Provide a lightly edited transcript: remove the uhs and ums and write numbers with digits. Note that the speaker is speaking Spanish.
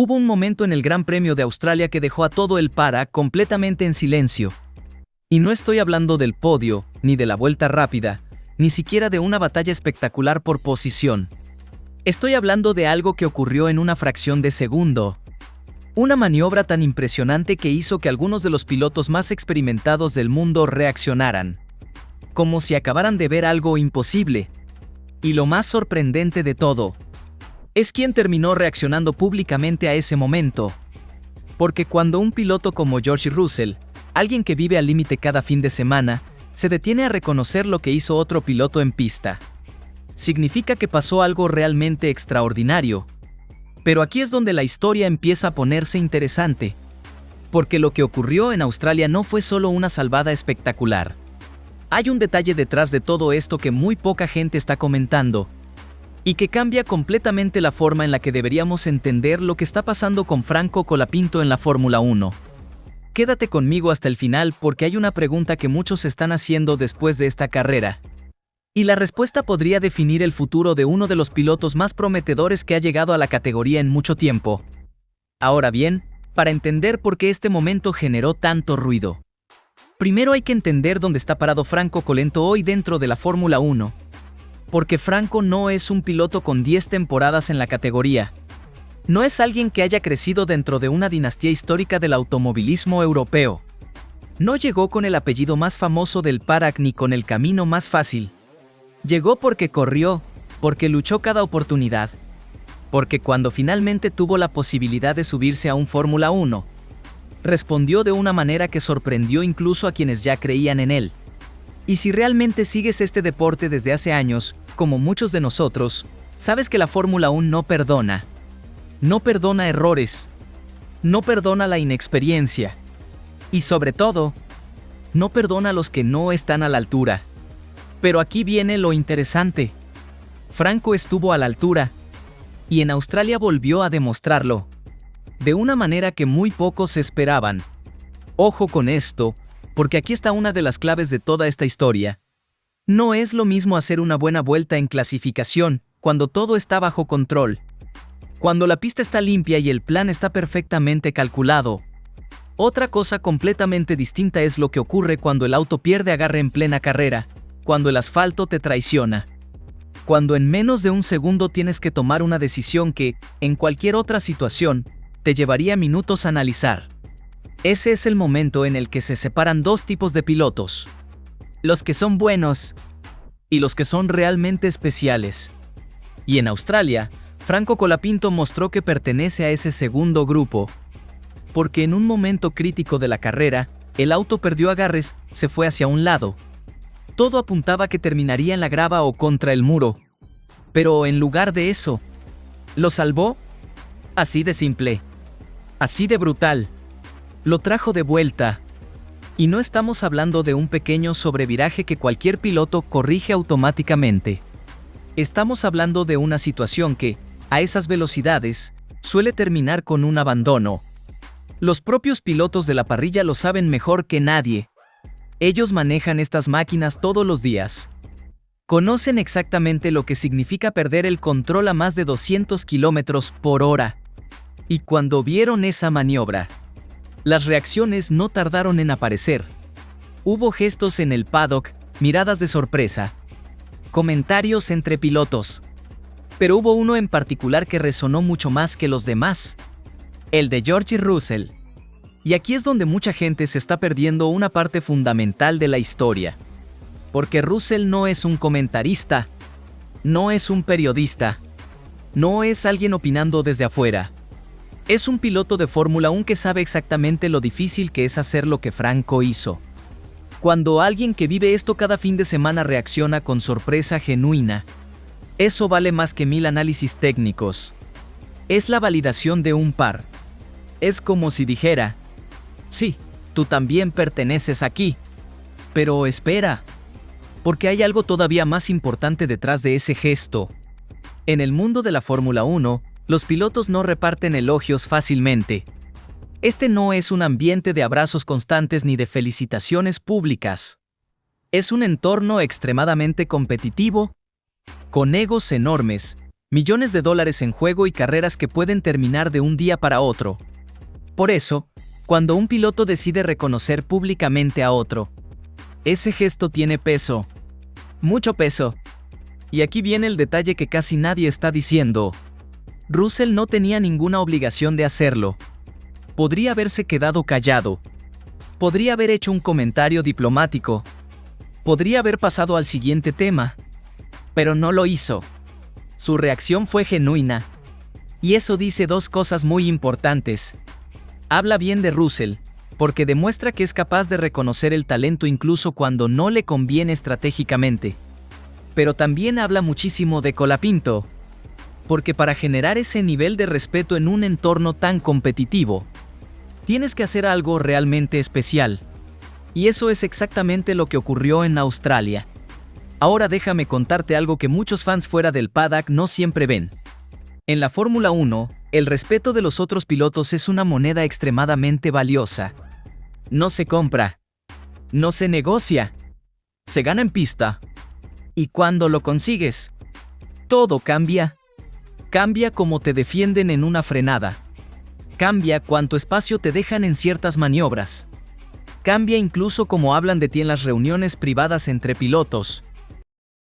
Hubo un momento en el Gran Premio de Australia que dejó a todo el para completamente en silencio. Y no estoy hablando del podio, ni de la vuelta rápida, ni siquiera de una batalla espectacular por posición. Estoy hablando de algo que ocurrió en una fracción de segundo. Una maniobra tan impresionante que hizo que algunos de los pilotos más experimentados del mundo reaccionaran. Como si acabaran de ver algo imposible. Y lo más sorprendente de todo, es quién terminó reaccionando públicamente a ese momento. Porque cuando un piloto como George Russell, alguien que vive al límite cada fin de semana, se detiene a reconocer lo que hizo otro piloto en pista, significa que pasó algo realmente extraordinario. Pero aquí es donde la historia empieza a ponerse interesante. Porque lo que ocurrió en Australia no fue solo una salvada espectacular. Hay un detalle detrás de todo esto que muy poca gente está comentando, y que cambia completamente la forma en la que deberíamos entender lo que está pasando con Franco Colapinto en la Fórmula 1. Quédate conmigo hasta el final porque hay una pregunta que muchos están haciendo después de esta carrera. Y la respuesta podría definir el futuro de uno de los pilotos más prometedores que ha llegado a la categoría en mucho tiempo. Ahora bien, para entender por qué este momento generó tanto ruido, primero hay que entender dónde está parado Franco Colapinto hoy dentro de la Fórmula 1. Porque Franco no es un piloto con 10 temporadas en la categoría. No es alguien que haya crecido dentro de una dinastía histórica del automovilismo europeo. No llegó con el apellido más famoso del paddock ni con el camino más fácil. Llegó porque corrió, porque luchó cada oportunidad. Porque cuando finalmente tuvo la posibilidad de subirse a un Fórmula 1, respondió de una manera que sorprendió incluso a quienes ya creían en él. Y si realmente sigues este deporte desde hace años, como muchos de nosotros, sabes que la Fórmula 1 no perdona. No perdona errores. No perdona la inexperiencia. Y sobre todo, no perdona a los que no están a la altura. Pero aquí viene lo interesante. Franco estuvo a la altura. Y en Australia volvió a demostrarlo. De una manera que muy pocos esperaban. Ojo con esto, porque aquí está una de las claves de toda esta historia. No es lo mismo hacer una buena vuelta en clasificación, cuando todo está bajo control. Cuando la pista está limpia y el plan está perfectamente calculado. Otra cosa completamente distinta es lo que ocurre cuando el auto pierde agarre en plena carrera, cuando el asfalto te traiciona. Cuando en menos de un segundo tienes que tomar una decisión que, en cualquier otra situación, te llevaría minutos a analizar. Ese es el momento en el que se separan dos tipos de pilotos. Los que son buenos y los que son realmente especiales. Y en Australia, Franco Colapinto mostró que pertenece a ese segundo grupo. Porque en un momento crítico de la carrera, el auto perdió agarres, se fue hacia un lado. Todo apuntaba que terminaría en la grava o contra el muro. Pero en lugar de eso, ¿lo salvó? Así de simple. Así de brutal. Lo trajo de vuelta. Y no estamos hablando de un pequeño sobreviraje que cualquier piloto corrige automáticamente. Estamos hablando de una situación que, a esas velocidades, suele terminar con un abandono. Los propios pilotos de la parrilla lo saben mejor que nadie. Ellos manejan estas máquinas todos los días. Conocen exactamente lo que significa perder el control a más de 200 kilómetros por hora. Y cuando vieron esa maniobra, las reacciones no tardaron en aparecer. Hubo gestos en el paddock, miradas de sorpresa, comentarios entre pilotos. Pero hubo uno en particular que resonó mucho más que los demás. El de George Russell. Y aquí es donde mucha gente se está perdiendo una parte fundamental de la historia. Porque Russell no es un comentarista, no es un periodista, no es alguien opinando desde afuera. Es un piloto de Fórmula 1 que sabe exactamente lo difícil que es hacer lo que Franco hizo. Cuando alguien que vive esto cada fin de semana reacciona con sorpresa genuina, eso vale más que 1000 análisis técnicos. Es la validación de un par. Es como si dijera, sí, tú también perteneces aquí. Pero espera, porque hay algo todavía más importante detrás de ese gesto. En el mundo de la Fórmula 1, los pilotos no reparten elogios fácilmente. Este no es un ambiente de abrazos constantes ni de felicitaciones públicas. Es un entorno extremadamente competitivo, con egos enormes, Millones de dólares en juego y carreras que pueden terminar de un día para otro. Por eso, cuando un piloto decide reconocer públicamente a otro, ese gesto tiene peso. Mucho peso. Y aquí viene el detalle que casi nadie está diciendo. Russell no tenía ninguna obligación de hacerlo. Podría haberse quedado callado. Podría haber hecho un comentario diplomático. Podría haber pasado al siguiente tema. Pero no lo hizo. Su reacción fue genuina. Y eso dice dos cosas muy importantes. Habla bien de Russell, porque demuestra que es capaz de reconocer el talento incluso cuando no le conviene estratégicamente. Pero también habla muchísimo de Colapinto, porque para generar ese nivel de respeto en un entorno tan competitivo, tienes que hacer algo realmente especial. Y eso es exactamente lo que ocurrió en Australia. Ahora déjame contarte algo que muchos fans fuera del paddock no siempre ven. En la Fórmula 1, el respeto de los otros pilotos es una moneda extremadamente valiosa. No se compra. No se negocia. Se gana en pista. Y cuando lo consigues, todo cambia. Cambia cómo te defienden en una frenada. Cambia cuánto espacio te dejan en ciertas maniobras. Cambia incluso cómo hablan de ti en las reuniones privadas entre pilotos.